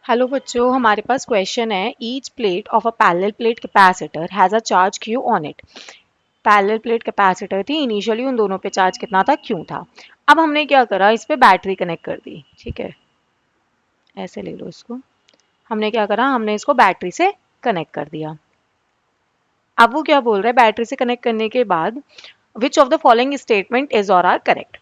Hello बच्चों, हमारे पास question है each plate of a parallel plate capacitor has a charge Q on it. Parallel plate capacitor थी, initially उन दोनों पे चार्ज कितना था, क्यू था। अब हमने क्या करा, इस पे बैटरी कनेक्ट कर दी। ठीक है, ऐसे ले लो इसको। हमने क्या करा, हमने इसको बैटरी से कनेक्ट कर दिया। अब वो क्या बोल रहा है, बैटरी से कनेक्ट करने के बाद which of the following statement is और are correct.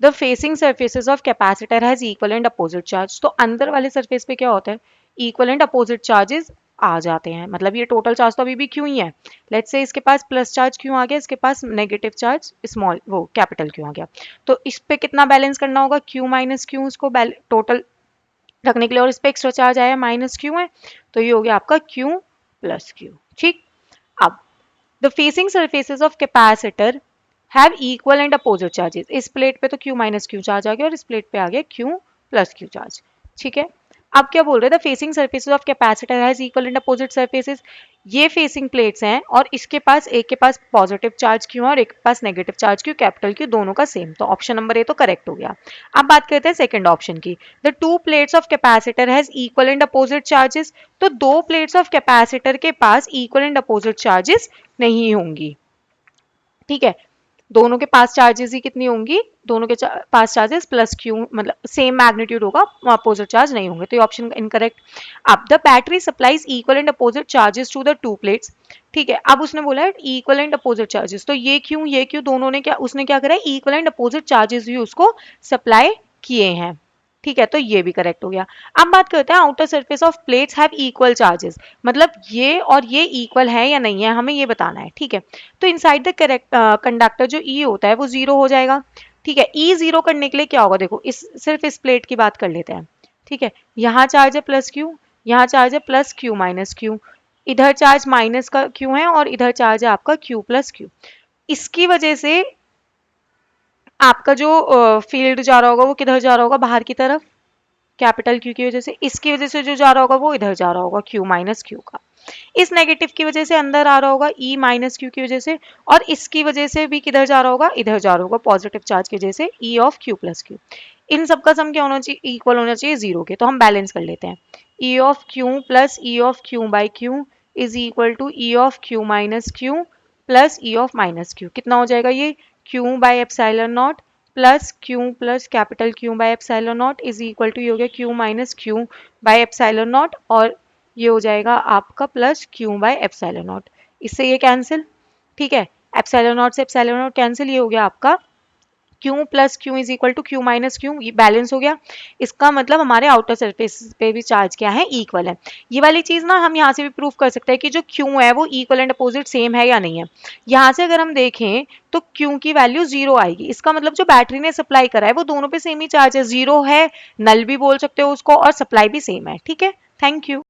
The facing surfaces of capacitor has equal and opposite charge. तो अंदर वाले सरफेस पे क्या होता है, इक्वल एंड अपोजिट चार्जेस आ जाते हैं। मतलब ये टोटल चार्ज तो अभी भी क्यों ही है। लेट्स से इसके पास प्लस चार्ज क्यों आ गया, इसके पास नेगेटिव चार्ज स्मॉल वो कैपिटल क्यों आ गया। तो इस पे कितना बैलेंस करना होगा, क्यू माइनस क्यू, उसको टोटल रखने के लिए। और इस पे एक्स्ट्रा चार्ज आया माइनस क्यू है, तो ये हो गया आपका क्यू प्लस क्यू। ठीक। अब the facing surfaces of capacitor have equal and opposite charges. इस प्लेट पे तो क्यू माइनस क्यू चार्ज आ गया और इस प्लेट पे आ गया क्यू प्लस क्यू चार्ज। ठीक है। अब क्या बोल रहे थे, facing surfaces of capacitor has equal and opposite surfaces. ये फेसिंग प्लेट्स हैं और इसके पास, एक के पास पॉजिटिव चार्ज क्यू है और एक के पास negative charge Q, capital Q, दोनों का सेम। तो ऑप्शन नंबर ए तो करेक्ट हो गया। अब बात करते हैं सेकंड ऑप्शन की। The two plates of capacitor has equal and opposite charges. तो दो प्लेट्स ऑफ कैपेसिटर के पास इक्वल एंड अपोजिट चार्जेस नहीं होंगी। ठीक है, दोनों के पास चार्जेस ही कितनी होंगी, दोनों के पास चार्जेस प्लस क्यू, मतलब सेम मैग्नीट्यूड होगा, अपोजिट चार्ज नहीं होंगे। तो ये ऑप्शन इनकरेक्ट। अब the battery supplies equal and opposite charges to the two plates. ठीक है, अब उसने बोला है इक्वल एंड अपोजिट चार्जेस, तो ये क्यों दोनों ने क्या, उसने क्या करा है, इक्वल एंड अपोजिट चार्जेस भी उसको सप्लाई किए हैं। ठीक है, तो ये भी करेक्ट हो गया। अब बात करते हैं outer surface of plates have equal charges. मतलब ये और ये इक्वल है या नहीं है, हमें ये बताना है। ठीक है, तो इनसाइड द करेक्ट कंडक्टर जो ई होता है वो जीरो हो जाएगा। ठीक है, ई जीरो करने के लिए क्या होगा, देखो इस सिर्फ इस प्लेट की बात कर लेते हैं। ठीक है, यहाँ चार्ज है प्लस क्यू, यहाँ चार्ज है प्लस क्यू माइनस क्यू, इधर चार्ज माइनस का क्यू है और इधर चार्ज है आपका क्यू प्लस क्यू। इसकी वजह से आपका जो फील्ड जा रहा होगा वो किधर जा रहा होगा, बाहर की तरफ, कैपिटल क्यू की वजह से। इसकी वजह से जो जा रहा होगा वो इधर जा रहा होगा, क्यू माइनस क्यू का। इस नेगेटिव की वजह से अंदर आ रहा होगा ई माइनस क्यू की वजह से, और इसकी वजह से भी किधर जा रहा होगा, इधर जा रहा होगा पॉजिटिव चार्ज की वजह से, E of Q plus Q. इन सब का सम क्या होना चाहिए, इक्वल होना चाहिए जीरो के। तो हम बैलेंस कर लेते हैं। E of Q plus E of Q by Q is equal to E of Q minus Q plus E of minus Q. कितना हो जाएगा ये, Q by epsilon naught plus Q plus capital Q by epsilon naught is equal to, ये हो गया Q minus Q by epsilon naught, और ये हो जाएगा आपका plus Q by epsilon naught. इससे ये कैंसिल। ठीक है, एप्सिलॉन नॉट से एप्सिलॉन नॉट कैंसिल, ये हो गया आपका Q plus Q is equal to Q minus Q, ये बैलेंस हो गया। इसका मतलब हमारे आउटर सरफेस पे भी चार्ज क्या है, इक्वल है। ये वाली चीज ना हम यहाँ से भी प्रूव कर सकते हैं कि जो क्यू है वो इक्वल एंड अपोजिट सेम है या नहीं है। यहाँ से अगर हम देखें तो क्यू की वैल्यू जीरो आएगी। इसका मतलब जो बैटरी ने सप्लाई करा है वो दोनों पे सेम ही चार्ज है, जीरो है, नल भी बोल सकते हो उसको, और सप्लाई भी सेम है। ठीक है, थैंक यू।